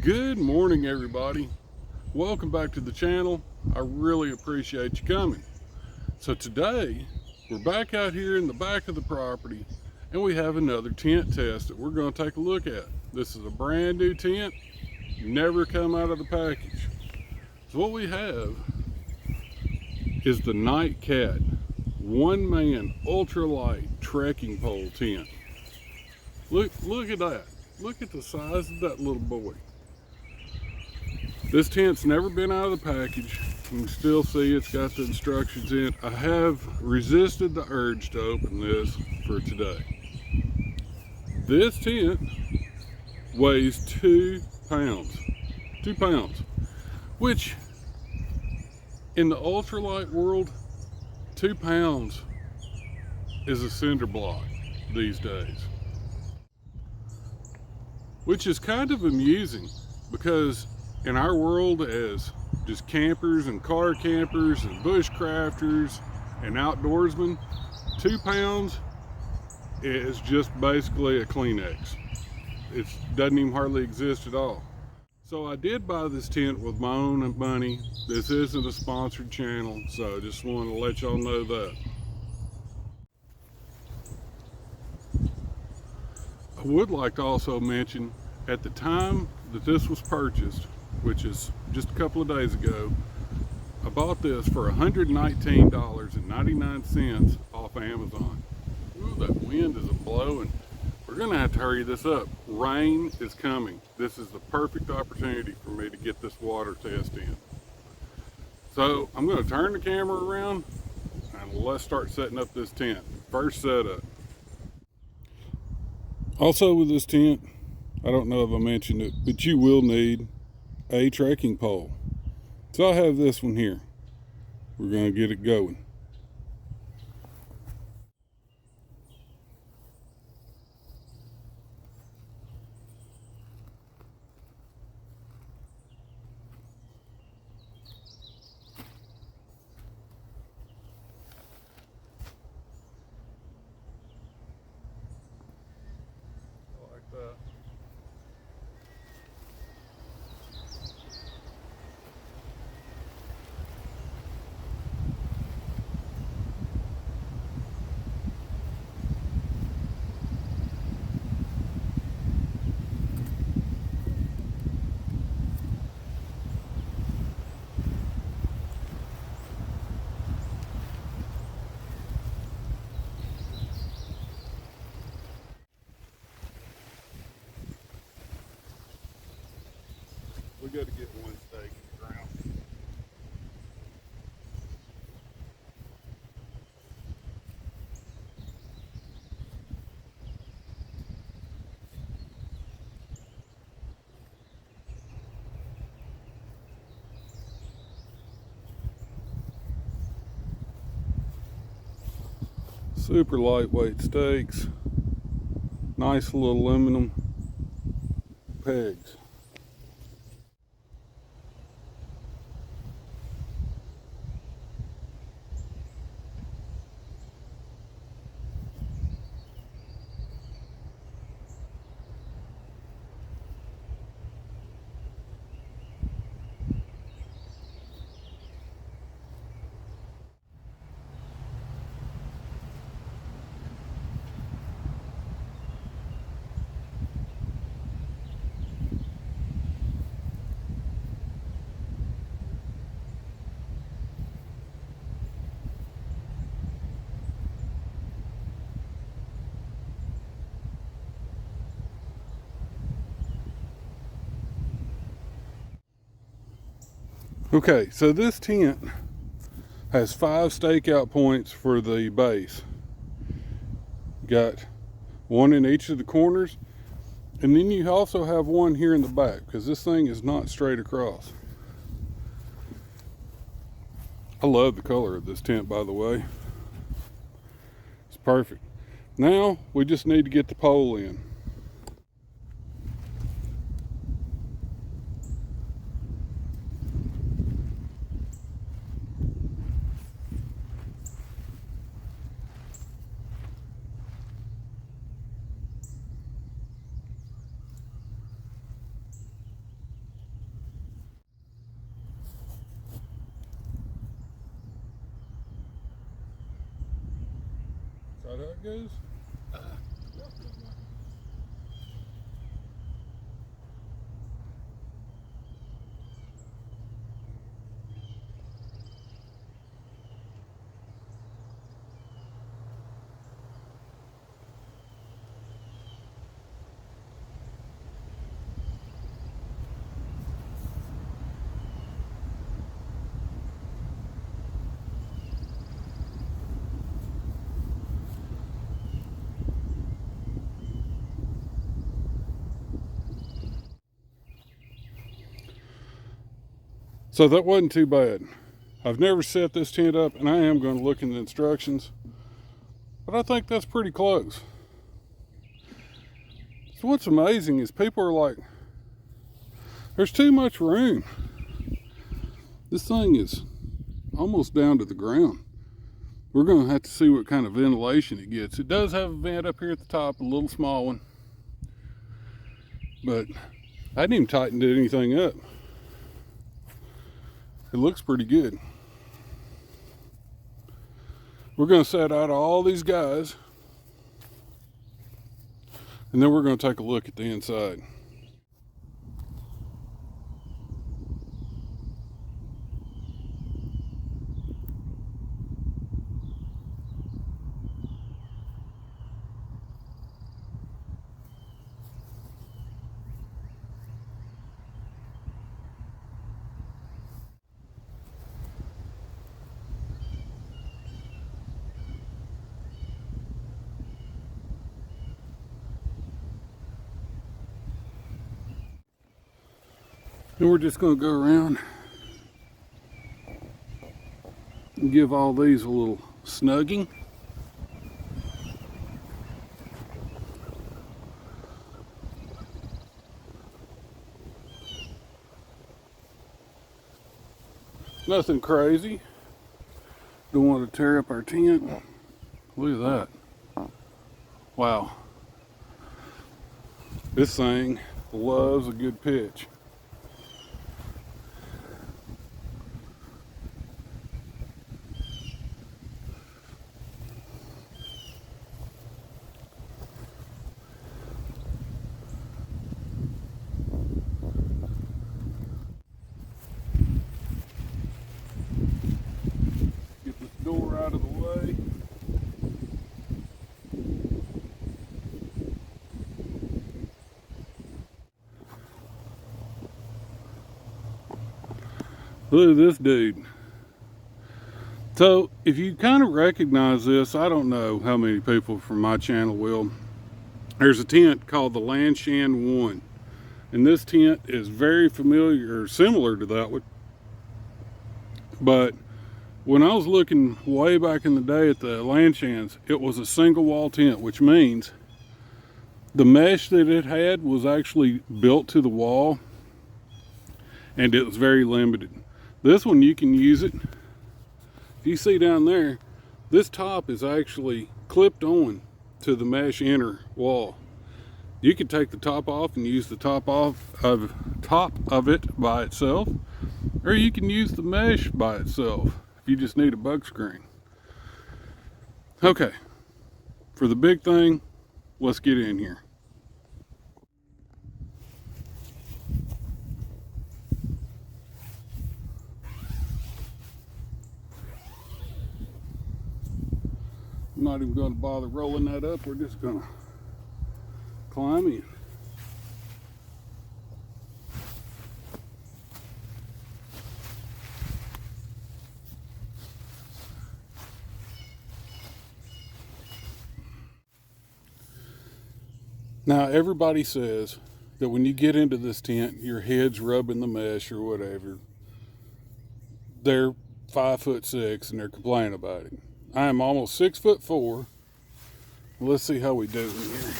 Good morning, everybody. Welcome back to the channel. I really appreciate you coming. So today we're back out here in the back of the property and we have another tent test that we're going to take a look at. This is a brand new tent, never come out of the package. So what we have is the NightCat one-man ultralight trekking pole tent. Look at that. Look at the size of that little boy. This tent's never been out of the package. You can still see it's got the instructions in it. I have resisted the urge to open this for today. This tent weighs 2 pounds. 2 pounds. Which, in the ultralight world, 2 pounds is a cinder block these days. Which is kind of amusing because in our world as just campers and car campers and bushcrafters and outdoorsmen, 2 pounds is just basically a Kleenex. It doesn't even hardly exist at all. So I did buy this tent with my own money. This isn't a sponsored channel, so I just want to let y'all know that. I would like to also mention, at the time that this was purchased, which is just a couple of days ago, I bought this for $119.99 off Amazon. Ooh, that wind is blowing. We're gonna have to hurry this up. Rain is coming. This is the perfect opportunity for me to get this water test in. So I'm gonna turn the camera around and let's start setting up this tent. First setup. Also with this tent, I don't know if I mentioned it, but you will need a trekking pole. So I have this one here. We're going to get it going. Like that. We got to get one stake in the ground. Super lightweight stakes. Nice little aluminum pegs. Okay, so this tent has 5 stakeout points for the base. Got one in each of the corners, and then you also have one here in the back because this thing is not straight across. I love the color of this tent, by the way. It's perfect. Now we just need to get the pole in. Right how it goes? So that wasn't too bad. I've never set this tent up, and I am going to look in the instructions, but I think that's pretty close. So what's amazing is people are like, there's too much room. This thing is almost down to the ground. We're going to have to see what kind of ventilation it gets. It does have a vent up here at the top, a little small one, but I didn't even tighten anything up. It looks pretty good. We're going to set out all these guys, and then we're going to take a look at the inside. And we're just going to go around and give all these a little snugging. Nothing crazy. Don't want to tear up our tent. Look at that. Wow. This thing loves a good pitch. Get this door out of the way. Look at this dude. So if you kind of recognize this, I don't know how many people from my channel will. There's a tent called the Lanshan 1. And this tent is very familiar, or similar to that one. But when I was looking way back in the day at the Lanshans, it was a single wall tent, which means the mesh that it had was actually built to the wall, and it was very limited. This one, you can use it. If you see down there, this top is actually clipped on to the mesh inner wall. You could take the top off and use the top of it by itself, or you can use the mesh by itself if you just need a bug screen. Okay, for the big thing, let's get in here. I'm not even going to bother rolling that up. We're just going to climb in. Now, everybody says that when you get into this tent, your head's rubbing the mesh or whatever. They're 5'6" and they're complaining about it. I am almost 6'4". Let's see how we do in here.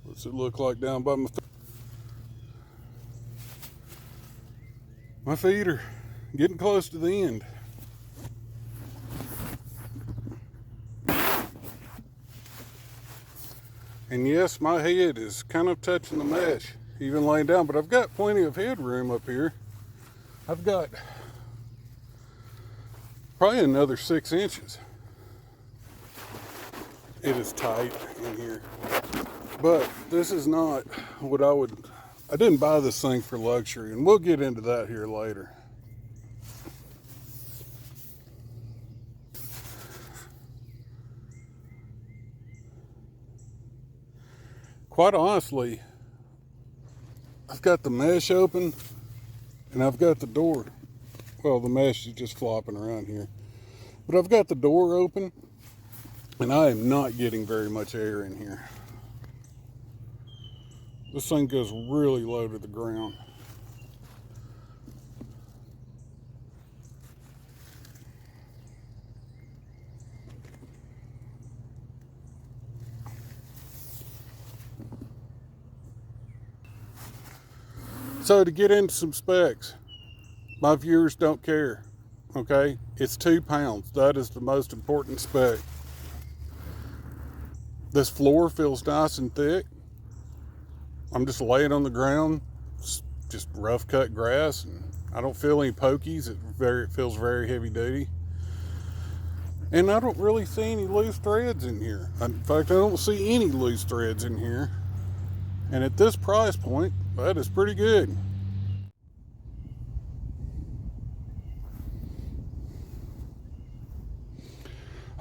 What's it look like down by my feet? My feet are getting close to the end. And yes, my head is kind of touching the mesh, even laying down, but I've got plenty of headroom up here. I've got Probably another 6 inches. It is tight in here. But this is not what I didn't buy this thing for luxury, and we'll get into that here later. Quite honestly, I've got the mesh open and I've got the door. Well, the mesh is just flopping around here. But I've got the door open and I am not getting very much air in here. This thing goes really low to the ground. So to get into some specs, my viewers don't care, okay? It's 2 pounds. That is the most important spec. This floor feels nice and thick. I'm just laying on the ground, just rough cut grass, and I don't feel any pokies. It feels very heavy duty. And I don't really see any loose threads in here. In fact, I don't see any loose threads in here. And at this price point, that is pretty good.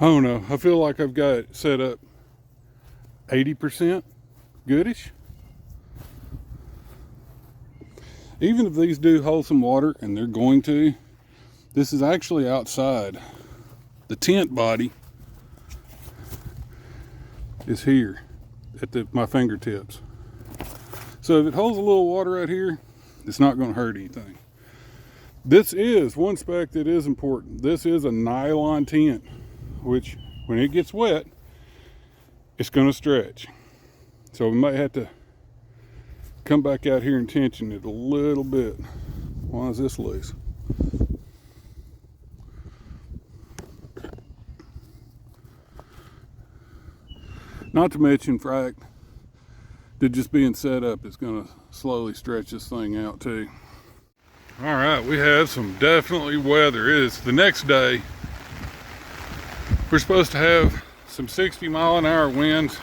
I don't know. I feel like I've got it set up 80% goodish. Even if these do hold some water, and they're going to, this is actually outside. The tent body is here at my fingertips. So if it holds a little water right here, it's not going to hurt anything. This is one spec that is important. This is a nylon tent, which when it gets wet, it's going to stretch. So we might have to come back out here and tension it a little bit. Why is this loose? Not to mention, frack, that just being set up is going to slowly stretch this thing out too. All right, we have some definitely weather. It is the next day. We're supposed to have some 60-mile-an-hour winds,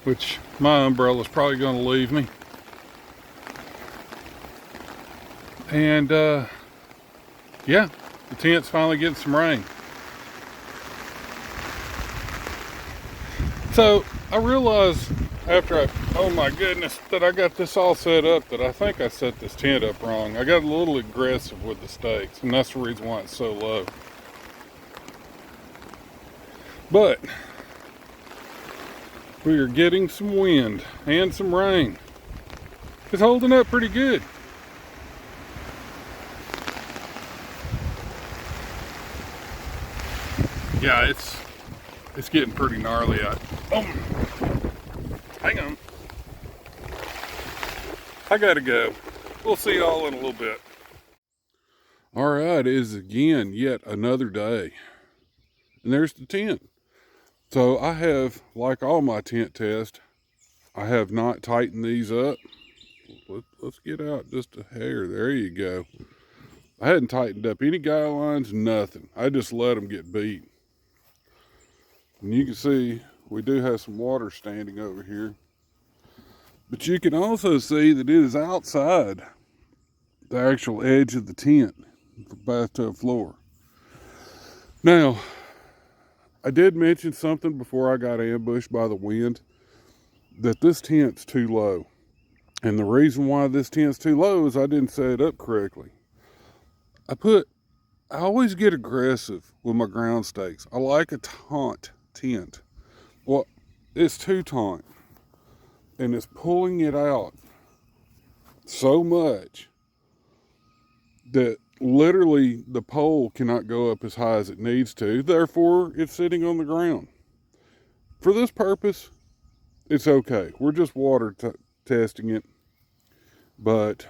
which my umbrella is probably going to leave me. And yeah, the tent's finally getting some rain. So I realized after oh my goodness, that I got this all set up, that I think I set this tent up wrong. I got a little aggressive with the stakes, and that's the reason why it's so low. But we are getting some wind and some rain. It's holding up pretty good. Yeah, it's getting pretty gnarly out. Oh, hang on. I gotta go. We'll see y'all in a little bit. All right, it is again yet another day. And there's the tent. So I have, like all my tent tests, I have not tightened these up. Let's get out just a hair. There you go. I hadn't tightened up any guy lines, nothing. I just let them get beat. And you can see we do have some water standing over here. But you can also see that it is outside the actual edge of the tent, the bathtub floor. Now, I did mention something before I got ambushed by the wind, that this tent's too low. And the reason why this tent's too low is I didn't set it up correctly. I always get aggressive with my ground stakes. I like a taut tent. Well, it's too taut. And it's pulling it out so much that literally the pole cannot go up as high as it needs to. Therefore, it's sitting on the ground. For this purpose, it's okay. We're just water testing it. But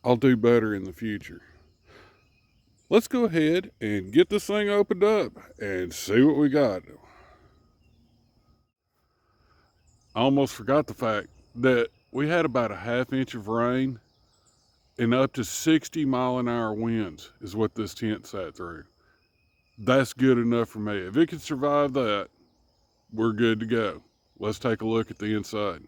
I'll do better in the future. Let's go ahead and get this thing opened up and see what we got. I almost forgot the fact that we had about a 1/2 inch of rain and up to 60-mile-an-hour winds is what this tent sat through. That's good enough for me. If it can survive that, we're good to go. Let's take a look at the inside.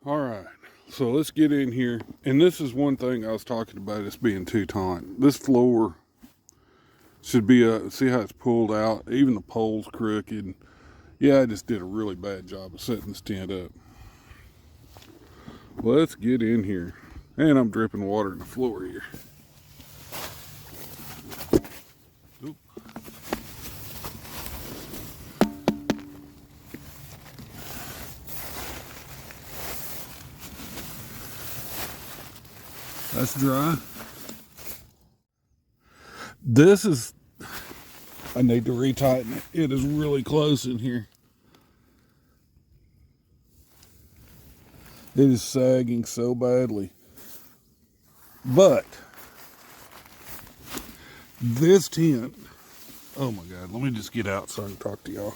All right, so let's get in here. And this is one thing I was talking about, it's being too tight. This floor should be, see how it's pulled out? Even the pole's crooked. Yeah, I just did a really bad job of setting this tent up. Let's get in here. And I'm dripping water in the floor here. Oop. That's dry. This is, I need to retighten it. It is really close in here. It is sagging so badly. But this tent, oh my God, let me just get out so I can talk to y'all.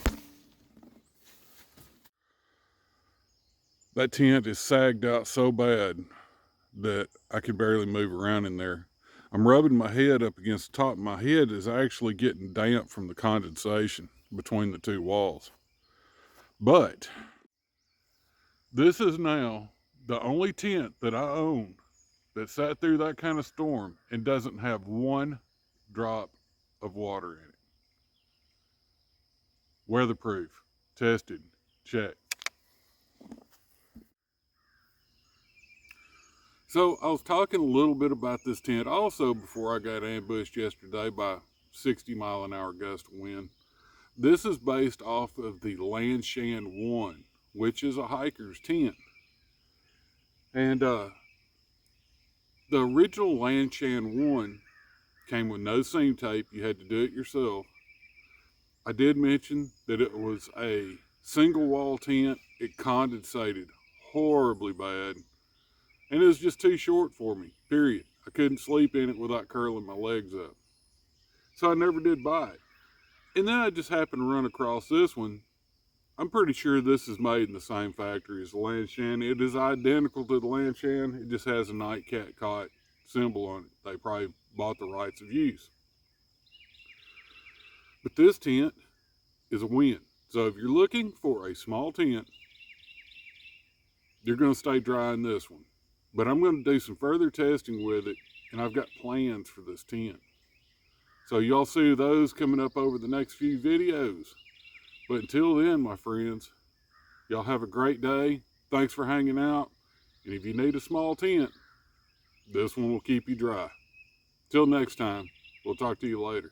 That tent is sagged out so bad that I could barely move around in there. I'm rubbing my head up against the top. My head is actually getting damp from the condensation between the two walls. But this is now the only tent that I own that sat through that kind of storm and doesn't have one drop of water in it. Weatherproof, tested, check. So I was talking a little bit about this tent also before I got ambushed yesterday by 60-mile-an-hour gust of wind. This is based off of the Lanshan 1, which is a hiker's tent. And the original Lanshan 1 came with no seam tape. You had to do it yourself. I did mention that it was a single wall tent. It condensated horribly bad. And it was just too short for me, period. I couldn't sleep in it without curling my legs up. So I never did buy it. And then I just happened to run across this one. I'm pretty sure this is made in the same factory as the Lanshan. It is identical to the Lanshan. It just has a NightCat cot symbol on it. They probably bought the rights of use. But this tent is a win. So if you're looking for a small tent, you're going to stay dry in this one. But I'm going to do some further testing with it, and I've got plans for this tent. So y'all see those coming up over the next few videos. But until then, my friends, y'all have a great day. Thanks for hanging out. And if you need a small tent, this one will keep you dry. Till next time, we'll talk to you later.